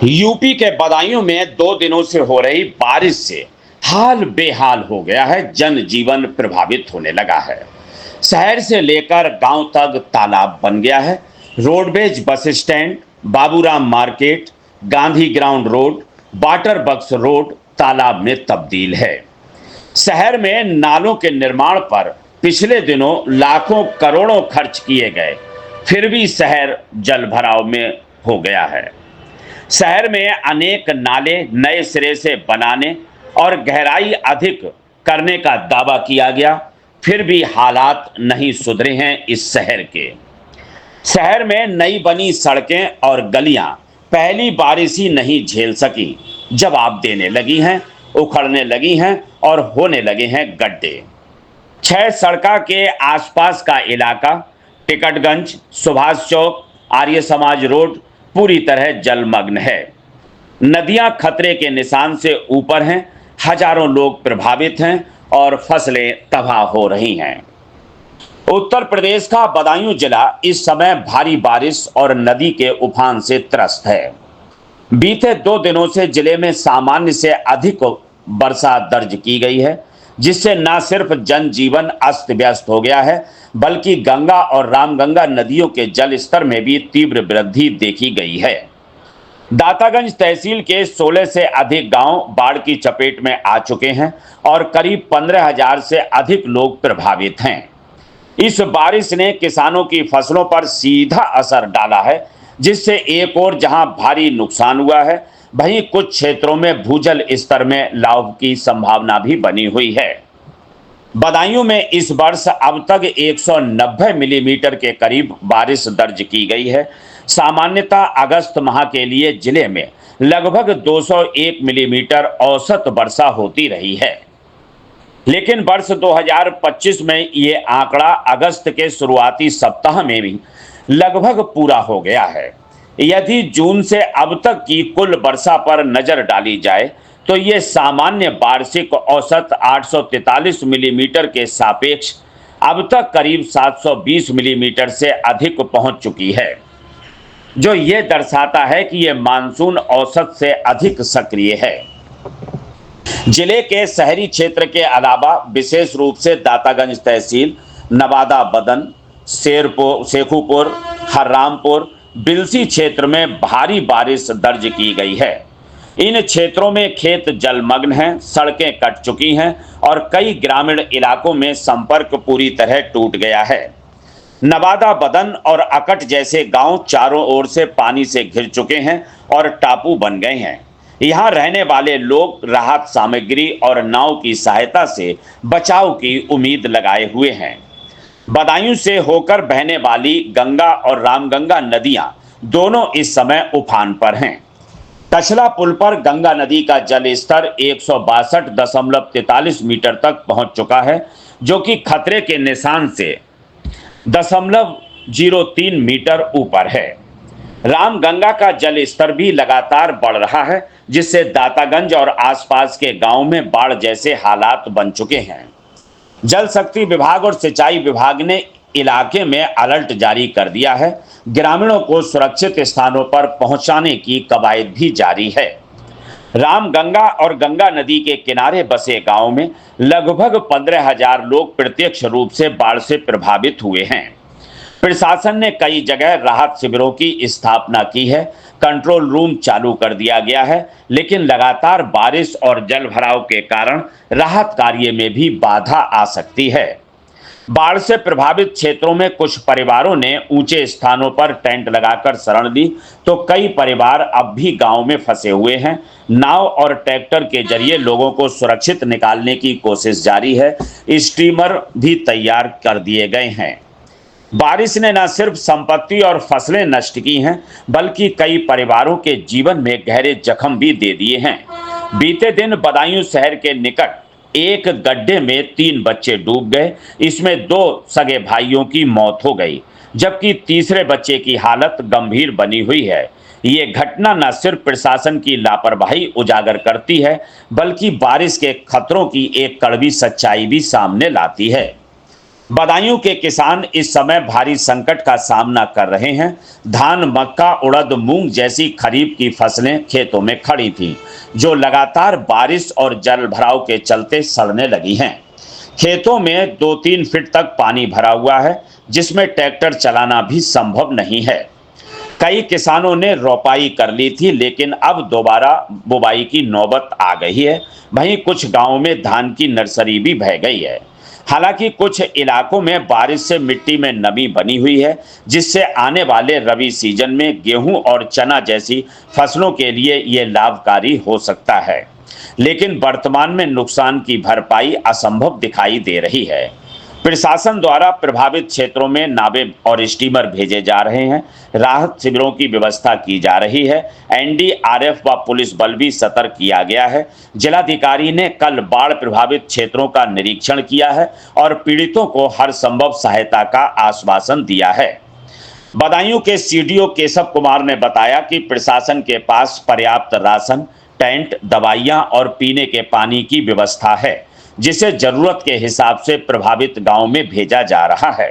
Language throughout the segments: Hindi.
यूपी के बदायूं में 2 दिनों से हो रही बारिश से हाल बेहाल हो गया है। जनजीवन प्रभावित होने लगा है। शहर से लेकर गांव तक तालाब बन गया है। Roadways bus stand, Baburam market, Gandhi ground road, water works road तालाब में तब्दील है। शहर में नालों के निर्माण पर पिछले दिनों लाखों करोड़ों खर्च किए गए, फिर भी शहर जल भराव में हो गया है। शहर में अनेक नाले नए सिरे से बनाने और गहराई अधिक करने का दावा किया गया, फिर भी हालात नहीं सुधरे हैं इस शहर के। शहर में नई बनी सड़कें और गलियां पहली बारिश ही नहीं झेल सकी, जवाब देने लगी हैं, उखड़ने लगी हैं और होने लगे हैं गड्ढे। 6 सड़का के आसपास का इलाका, टिकटगंज, सुभाष चौक, आर्य समाज रोड पूरी तरह जलमग्न है। नदियां खतरे के निशान से ऊपर हैं, हजारों लोग प्रभावित हैं और फसलें तबाह हो रही हैं। उत्तर प्रदेश का बदायूं जिला इस समय भारी बारिश और नदी के उफान से त्रस्त है। बीते 2 दिनों से जिले में सामान्य से अधिक वर्षा दर्ज की गई है, जिससे न सिर्फ जनजीवन अस्त व्यस्त हो गया है, बल्कि गंगा और रामगंगा नदियों के जल स्तर में भी तीव्र वृद्धि देखी गई है। दातागंज तहसील के 16 से अधिक गांव बाढ़ की चपेट में आ चुके हैं और करीब 15,000 से अधिक लोग प्रभावित हैं। इस बारिश ने किसानों की फसलों पर सीधा असर डाला है, जिससे एक ओर जहां भारी नुकसान हुआ है, वहीं कुछ क्षेत्रों में भूजल स्तर में लाभ की संभावना भी बनी हुई है। बदायूं में इस वर्ष अब तक 190 मिलीमीटर के करीब बारिश दर्ज की गई है। सामान्यतः अगस्त माह के लिए जिले में लगभग 201 मिलीमीटर औसत वर्षा होती रही है, लेकिन वर्ष 2025 में ये आंकड़ा अगस्त के शुरुआती सप्ताह में भी लगभग पूरा हो गया है। यदि जून से अब तक की कुल वर्षा पर नजर डाली जाए तो ये सामान्य वार्षिक औसत 843 मिलीमीटर के सापेक्ष अब तक करीब 720 मिलीमीटर से अधिक पहुंच चुकी है, जो ये दर्शाता है कि ये मानसून औसत से अधिक सक्रिय है। जिले के शहरी क्षेत्र के अलावा विशेष रूप से दातागंज तहसील, नवादा बदन, शेखुपुर, हर्रामपुर, बिलसी क्षेत्र में भारी बारिश दर्ज की गई है। इन क्षेत्रों में खेत जलमग्न हैं, सड़कें कट चुकी हैं और कई ग्रामीण इलाकों में संपर्क पूरी तरह टूट गया है। नवादा बदन और अकट जैसे गांव चारों ओर से पानी से घिर चुके हैं और टापू बन गए हैं। यहाँ रहने वाले लोग राहत सामग्री और नाव की सहायता से बचाव की उम्मीद लगाए हुए हैं। बदायूं से होकर बहने वाली गंगा और रामगंगा नदियां दोनों इस समय उफान पर हैं। कछला पुल पर गंगा नदी का जल स्तर 162.43 मीटर तक पहुंच चुका है, जो कि खतरे के निशान से 0.03 मीटर ऊपर है। रामगंगा का जल स्तर भी लगातार बढ़ रहा है, जिससे दातागंज और आसपास के गांव में बाढ़ जैसे हालात बन चुके हैं। जल शक्ति विभाग और सिंचाई विभाग ने इलाके में अलर्ट जारी कर दिया है। ग्रामीणों को सुरक्षित स्थानों पर पहुंचाने की कवायद भी जारी है। रामगंगा और गंगा नदी के किनारे बसे गांव में लगभग 15,000 लोग प्रत्यक्ष रूप से बाढ़ से प्रभावित हुए हैं। प्रशासन ने कई जगह राहत शिविरों की स्थापना की है, कंट्रोल रूम चालू कर दिया गया है, लेकिन लगातार बारिश और जल भराव के कारण राहत कार्य में भी बाधा आ सकती है। बाढ़ से प्रभावित क्षेत्रों में कुछ परिवारों ने ऊंचे स्थानों पर टेंट लगाकर शरण ली, तो कई परिवार अब भी गांव में फंसे हुए हैं। नाव और ट्रैक्टर के जरिए लोगों को सुरक्षित निकालने की कोशिश जारी है। स्टीमर भी तैयार कर दिए गए हैं। बारिश ने न सिर्फ संपत्ति और फसलें नष्ट की हैं, बल्कि कई परिवारों के जीवन में गहरे जख्म भी दे दिए हैं। बीते दिन बदायूं शहर के निकट एक गड्ढे में 3 बच्चे डूब गए। इसमें 2 सगे भाइयों की मौत हो गई, जबकि तीसरे बच्चे की हालत गंभीर बनी हुई है। ये घटना न सिर्फ प्रशासन की लापरवाही उजागर करती है, बल्कि बारिश के खतरों की एक कड़वी सच्चाई भी सामने लाती है। बदायूं के किसान इस समय भारी संकट का सामना कर रहे हैं। धान, मक्का, उड़द, मूंग जैसी खरीफ की फसलें खेतों में खड़ी थीं, जो लगातार बारिश और जल भराव के चलते सड़ने लगी हैं। खेतों में 2-3 फीट तक पानी भरा हुआ है, जिसमें ट्रैक्टर चलाना भी संभव नहीं है। कई किसानों ने रोपाई कर ली थी, लेकिन अब दोबारा बुवाई की नौबत आ गई है। वहीं कुछ गांवों में धान की नर्सरी भी बह गई है। हालांकि कुछ इलाकों में बारिश से मिट्टी में नमी बनी हुई है, जिससे आने वाले रबी सीजन में गेहूं और चना जैसी फसलों के लिए ये लाभकारी हो सकता है। लेकिन वर्तमान में नुकसान की भरपाई असंभव दिखाई दे रही है। प्रशासन द्वारा प्रभावित क्षेत्रों में नावें और स्टीमर भेजे जा रहे हैं। राहत शिविरों की व्यवस्था की जा रही है। एनडीआरएफ व पुलिस बल भी सतर्क किया गया है। जिलाधिकारी ने कल बाढ़ प्रभावित क्षेत्रों का निरीक्षण किया है और पीड़ितों को हर संभव सहायता का आश्वासन दिया है। बदायूं के सीडीओ केशव कुमार ने बताया कि प्रशासन के पास पर्याप्त राशन, टेंट, दवाइयां और पीने के पानी की व्यवस्था है, जिसे जरूरत के हिसाब से प्रभावित गांव में भेजा जा रहा है।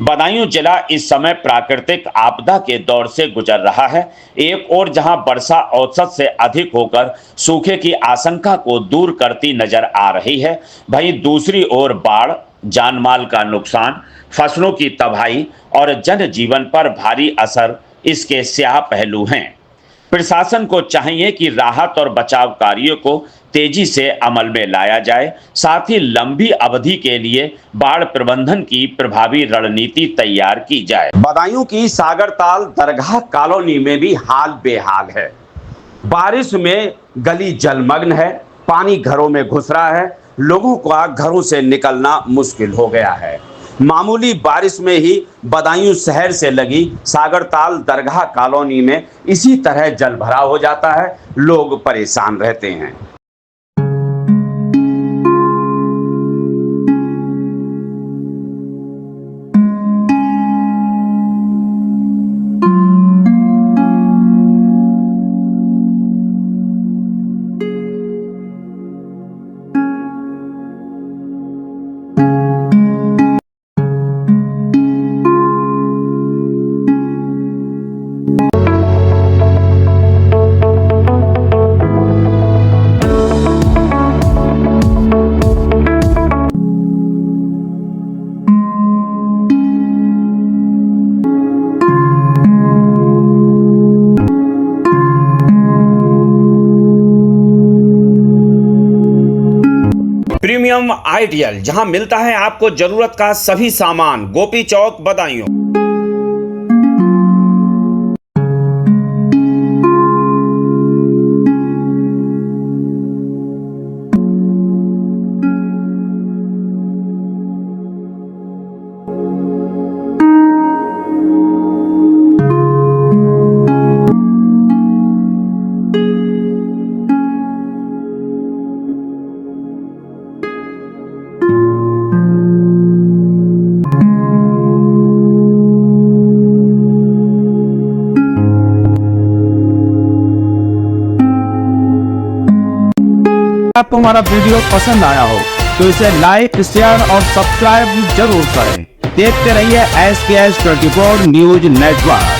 बदायूं जिला इस समय प्राकृतिक आपदा के दौर से गुजर रहा है। एक ओर जहां वर्षा औसत से अधिक होकर सूखे की आशंका को दूर करती नजर आ रही है, वहीं दूसरी ओर बाढ़, जानमाल का नुकसान, फसलों की तबाही और जनजीवन पर भारी असर इसके स्याह पहलू हैं। प्रशासन को चाहिए कि राहत और बचाव कार्यों को तेजी से अमल में लाया जाए, साथ ही लंबी अवधि के लिए बाढ़ प्रबंधन की प्रभावी रणनीति तैयार की जाए। बदायूं की सागरताल दरगाह कॉलोनी में भी हाल बेहाल है। बारिश में गली जलमग्न है, पानी घरों में घुस रहा है, लोगों का घरों से निकलना मुश्किल हो गया है। मामूली बारिश में ही बदायूं शहर से लगी सागरताल दरगाह कॉलोनी में इसी तरह जल भराव हो जाता है। लोग परेशान रहते हैं। प्रीमियम आइडियल, जहां मिलता है आपको जरूरत का सभी सामान। गोपी चौक, बदायूं। आपको हमारा वीडियो पसंद आया हो तो इसे लाइक, शेयर और सब्सक्राइब जरूर करें। देखते रहिए SKS 24 न्यूज नेटवर्क।